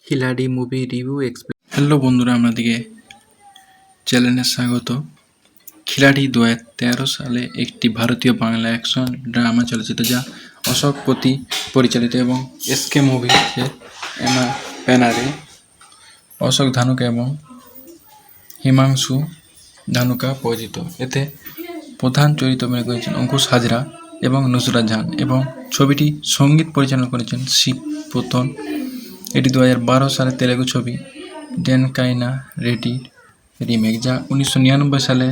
খিলাড়ি movie review explain. Hello বন্ধুরা, আপনাদেরকে চ্যানেলে স্বাগত। খিলাড়ি 2013 সালে একটি ভারতীয় বাংলা অ্যাকশন ড্রামা চলচ্চিত্র যা অশোক পতি পরিচালিত এবং এসকে মুভিজের ব্যানারে অশোক ধানুকা এবং হিমাংশু ধানুকা পরিচালিত। এতে প্রধান চরিত্রে অভিনয় করেছেন অঙ্কুশ হাজরা এবং নুসরাত জাহান এবং ছবিটি সঙ্গীত পরিচালনা করেছেন শিব প্রতন। এটি 2012 সালের তেলেগু ছবি ডেনকাইনা রেড্ডির রিমেক, যা 1999 সালে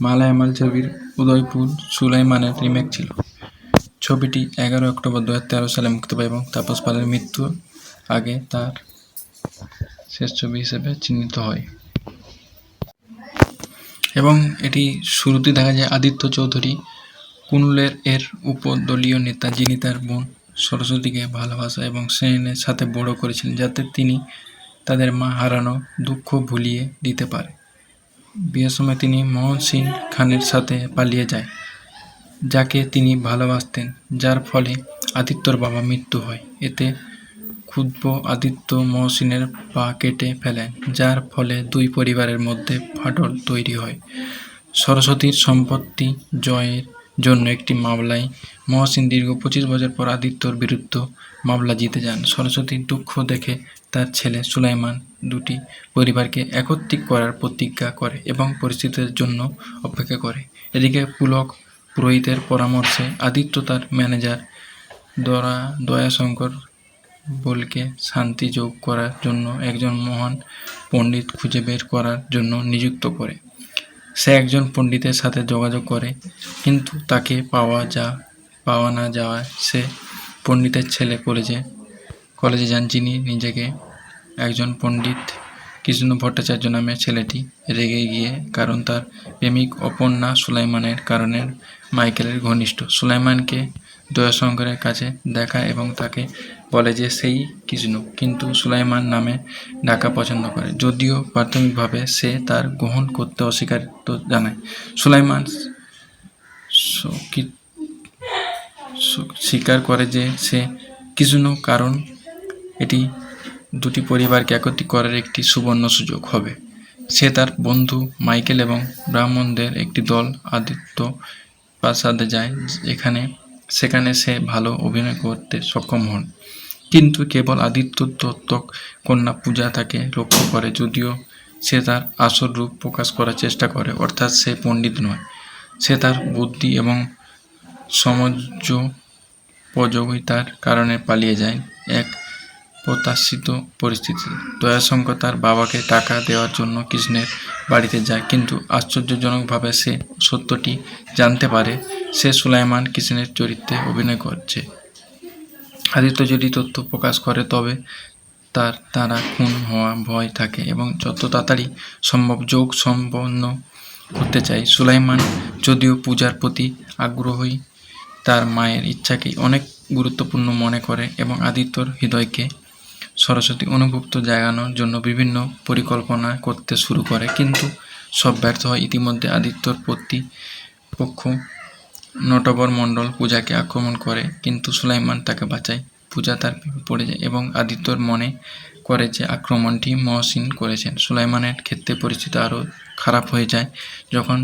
মালায়ামাল ছবির উদয়পুর সুলাইমানের রিমেক ছিল। ছবিটি 11 অক্টোবর 2013 সালে মুক্তি পায় এবং তাপস পালের মৃত্যুর আগে তার শেষ ছবি হিসেবে চিহ্নিত হয়। এবং এটি শুরুতে দেখা যায় আদিত্য চৌধুরী কুনলের এর উপদলীয় নেতা, যিনি তার বোন সরস্বতীকে ভালোবাসা এবং স্নেহের সাথে বড় করেছিলেন, যাতে তিনি তাদের মা হারানো দুঃখ ভুলিয়ে দিতে পারে। বিয়ের সময় তিনি মোহন সিং খানের সাথে পালিয়ে যায়, যাকে তিনি ভালোবাসতেন, যার ফলে আদিত্যর বাবা মৃত্যু হয়। এতে ক্ষুব্ধ আদিত্য মহসিনের পা কেটে ফেলেন, যার ফলে দুই পরিবারের মধ্যে ফাটল তৈরি হয়। সরস্বতীর সম্পত্তি জয়ের জন্য একটি মামলায় মহসিন দীর্ঘ 25 বছর পর আদিত্যর বিরুদ্ধে মামলা জিতে যান। সরস্বতীর দুঃখ দেখে তার ছেলে সুলাইমান দুটি পরিবারকে একত্রিত করার প্রতিজ্ঞা করে এবং পরিস্থিতির জন্য অপেক্ষা করে। এদিকে পুলক পুরোহিতের পরামর্শে আদিত্য তার ম্যানেজার দয়াশঙ্কর বলকে শান্তি যোগ করার জন্য একজন মহান পণ্ডিত খুঁজে বের করার জন্য নিযুক্ত করে। সে একজন পণ্ডিতের সাথে যোগাযোগ করে, কিন্তু তাকে পাওয়া না যাওয়ায় সে পণ্ডিতের ছেলে কলেজে যান, যিনি নিজেকে একজন পণ্ডিত কৃষ্ণ ভট্টাচার্য নামে ছেলেটি রেগে গিয়ে, কারণ তার প্রেমিক অপর্ণা সুলাইমানের কারণে মাইকেলের ঘনিষ্ঠ। সুলাইমানকে দয়াশঙ্করের কাছে দেখায় এবং তাকে বলে যে সেই কৃষ্ণ, কিন্তু সুলাইমান নামে ডাকা পছন্দ করে, যদিও প্রাথমিকভাবে সে তার গ্রহণ করতে অস্বীকার জানায়। সুলাইমান স্বীকার করে যে সে কৃষ্ণ, কারণ এটি দুটি পরিবারকে একত্রিত করার একটি সুবর্ণ সুযোগ হবে। সে তার বন্ধু মাইকেল এবং ব্রাহ্মণদের একটি দল আদিত্য প্রাসাদে যায়, সেখানে সে ভালো অভিনয় করতে সক্ষম হন, কিন্তু কেবল আদিত্য দত্তক কন্যা পূজা তাকে লক্ষ্য করে, যদিও সে তার আসল রূপ প্রকাশ করার চেষ্টা করে, অর্থাৎ সে পণ্ডিত নয়। সে তার বুদ্ধি এবং সমযোপযোগিতার কারণে পালিয়ে যায় এক প্রত্যাশিত পরিস্থিতিতে। দয়াশঙ্কর তার বাবাকে টাকা দেওয়ার জন্য কৃষ্ণের বাড়িতে যায়, কিন্তু আশ্চর্যজনকভাবে সে সত্যটি জানতে পারে সে সুলাইমান কৃষ্ণের চরিত্রে অভিনয় করছে। আদিত্য যদি তথ্য প্রকাশ করে তবে তারা খুন হওয়া ভয় থাকে এবং যত তাড়াতাড়ি সম্ভব যোগ সম্পন্ন করতে চায়। সুলাইমান যদিও পূজার প্রতি আগ্রহী, তার মায়ের ইচ্ছাকে অনেক গুরুত্বপূর্ণ মনে করে এবং আদিত্যর হৃদয়কে সরস্বতী অনুভূত জাগানোর জন্য বিভিন্ন পরিকল্পনা করতে শুরু করে, কিন্তু সব ব্যর্থ হয়। ইতিমধ্যে আদিত্যর প্রতিপক্ষ নটবর মণ্ডল পূজাকে আক্রমণ করে, কিন্তু সুলাইমান তাকে বাঁচায়। পূজা তার প্রেমে পড়ে যায় এবং আদিত্যর মনে করে যে আক্রমণটি মহসিন করেছেন। সুলাইমানের ক্ষেত্রে পরিস্থিতি আরও খারাপ হয়ে যায় যখন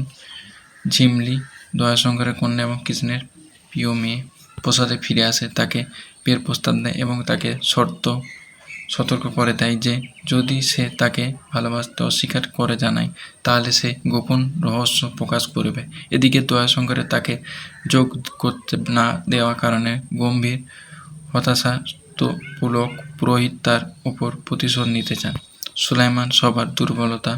ঝিমলি দয়াশঙ্করের কন্যা এবং কৃষ্ণের প্রিয় মেয়ে প্রসাদে ফিরে আসে, তাকে বিয়ের প্রস্তাব দেয় এবং তাকে সতর্ক করে দেয় যে যদি সে তাকে ভালোবাসতে অস্বীকার করে জানায়, তাহলে সে গোপন রহস্য প্রকাশ করবে। এদিকে দয়াশঙ্করের তাকে যোগ করতে না দেওয়ার কারণে গম্ভীর হতাশাত পুলক পুরোহিত তার উপর প্রতিশোধ নিতে চান। সুলাইমান সবার দুর্বলতা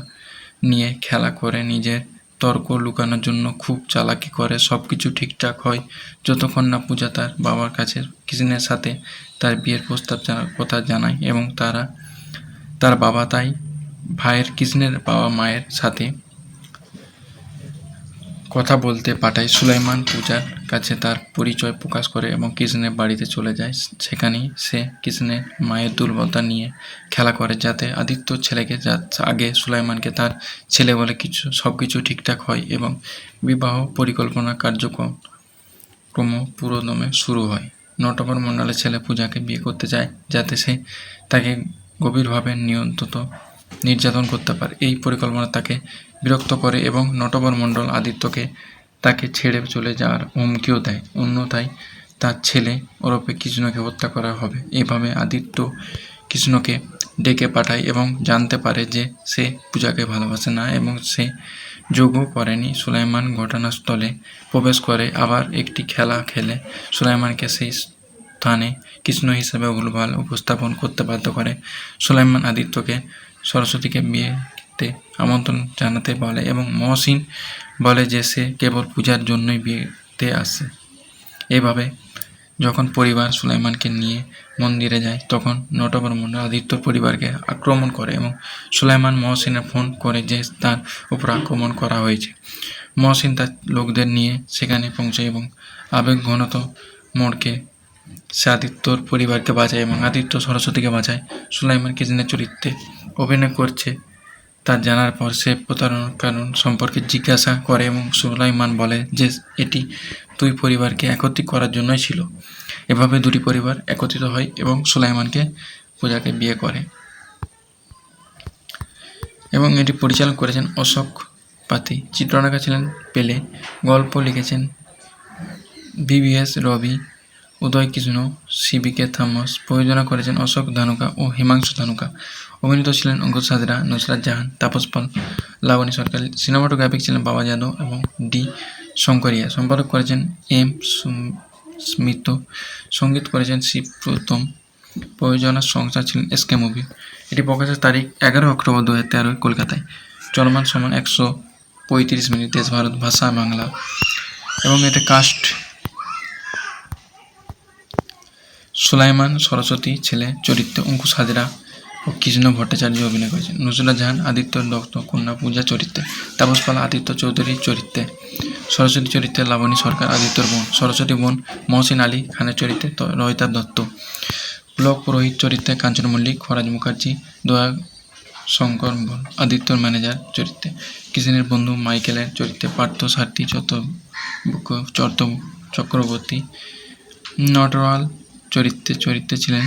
নিয়ে খেলা করে নিজের তর্ক লুকানোর জন্য খুব চালাকি করে। সবকিছু ঠিকঠাক হয় যতক্ষণ না পূজা তার বাবার কাছে কৃষ্ণের সাথে তার বিয়ের প্রস্তাব কথা জানায় এবং তার বাবা তাই ভাইয়ের কৃষ্ণের বাবা মায়ের সাথে কথা বলতে পাঠায়। সুলাইমান পূজার কাছে তার পরিচয় প্রকাশ করে এবং কৃষ্ণের বাড়িতে চলে যায়। সেখানেই সে কৃষ্ণের মায়ের দুর্বলতা নিয়ে খেলা করে, যাতে আদিত্য ছেলেকে আগে সুলাইমানকে তার ছেলে বলে সবকিছু ঠিকঠাক হয় এবং বিবাহ পরিকল্পনা কার্যক্রম পুরোদমে শুরু হয়। নটবর মণ্ডলের ছেলে পূজাকে বিয়ে করতে চায়, যাতে সে তাকে গভীরভাবে নির্যাতন করতে পারে। এই পরিকল্পনা তাকে বিরক্ত করে এবং নটবর মণ্ডল আদিত্যকে তাকে ছেড়ে চলে যাওয়ার হুমকিও দেয়, অন্যথায় তার ছেলে ওরফে কৃষ্ণকে হত্যা করা হবে। এভাবে আদিত্য কৃষ্ণকে ডেকে পাঠায় এবং জানতে পারে যে সে পূজাকে ভালোবাসে না এবং সে যোগও করেনি। সুলাইমান ঘটনাস্থলে প্রবেশ করে আবার একটি খেলা খেলে সুলাইমানকে সেই স্থানে কৃষ্ণ হিসেবে ভুলভাল উপস্থাপন করতে বাধ্য করে। সুলাইমান আদিত্যকে সরস্বতীকে বিয়েতে আমন্ত্রণ জানাতে বলে এবং মহসিন বলে যে সে কেবল পূজার জন্যই বিয়েতে আসে। এভাবে যখন পরিবার সুলাইমানকে নিয়ে মন্দিরে যায় তখন নটবর মণ্ডল আদিত্যর পরিবারকে আক্রমণ করে এবং সুলাইমান মহসিনের ফোন করে যে তার উপর আক্রমণ করা হয়েছে। মহসিন তার লোকদের নিয়ে সেখানে পৌঁছায় এবং আবেগঘনত মোড়কে সে আদিত্যর পরিবারকে বাঁচায় এবং আদিত্য সরস্বতীকে বাঁচায়। সুলাইমান কৃষ্ণের চরিত্রে অভিনয় করছে তা জানার পর সে প্রতারণার কারণ সম্পর্কে জিজ্ঞাসা করে এবং সুলাইমান বলে যে এটি দুই পরিবারকে একত্রিত করার জন্যই ছিল। এভাবে দুটি পরিবার একত্রিত হয় এবং সুলাইমানকে পূজাকে বিয়ে করে। এবং এটি পরিচালনা করেছেন অশোক পাতি, চিত্রনায়িকা ছিলেন পেলে, গল্প লিখেছেন VVS রবি, উদয় কৃষ্ণ, CBK থমাস, প্রযোজনা করেছেন অশোক ধানুকা ও হিমাংশু ধানুকা। অভিনীত ছিলেন অঙ্কুশ হাজরা, নুসরাত জাহান, তাপস পাল, লাবণী সরকার। সিনেমাটোগ্রাফিক ছিলেন বাবা যাদব এবং ডি শঙ্করিয়া। সম্পাদক করেছেন M স্মিত, সঙ্গীত করেছেন শিবপ্রতম, প্রযোজনা সংস্থা ছিলেন SK মুভি। এটি প্রকাশের তারিখ 11 অক্টোবর 2013 কলকাতায়। চলমান সময় 135 মিনিট। দেশ ভারত, ভাষা বাংলা। এবং এটা কাস্ট সুলাইমান সরস্বতী ছেলে চরিত্রে অঙ্কুশ হাজরা ও কৃষ্ণ ভট্টাচার্য অভিনয় করেছেন। নুসরাত জাহান আদিত্য দত্ত কন্যা পূজা চরিত্রে, তাপস পাল আদিত্য চৌধুরী চরিত্রে, সরস্বতী চরিত্রে লাবণী সরকার আদিত্যর বোন, সরস্বতী বোন মহসিন আলী খানের চরিত্রে রহিতা দত্ত, পুলক পুরোহিত চরিত্রে কাঞ্চন মল্লিক, ফরাজ মুখার্জি, দয়া শঙ্কর আদিত্যর ম্যানেজার চরিত্রে, কৃষ্ণের বন্ধু মাইকেলের চরিত্রে পার্থ সারথী চক্রবর্তী, নটওয়াল চরিত্রে ছিলেন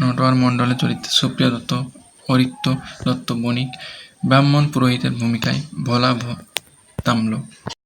নটওয়ার মণ্ডলের চরিত্রে সুপ্রিয়া দত্ত, অরিত্য দত্ত বণিক, ব্রাহ্মণ পুরোহিতের ভূমিকায় ভোলা তাম্ল।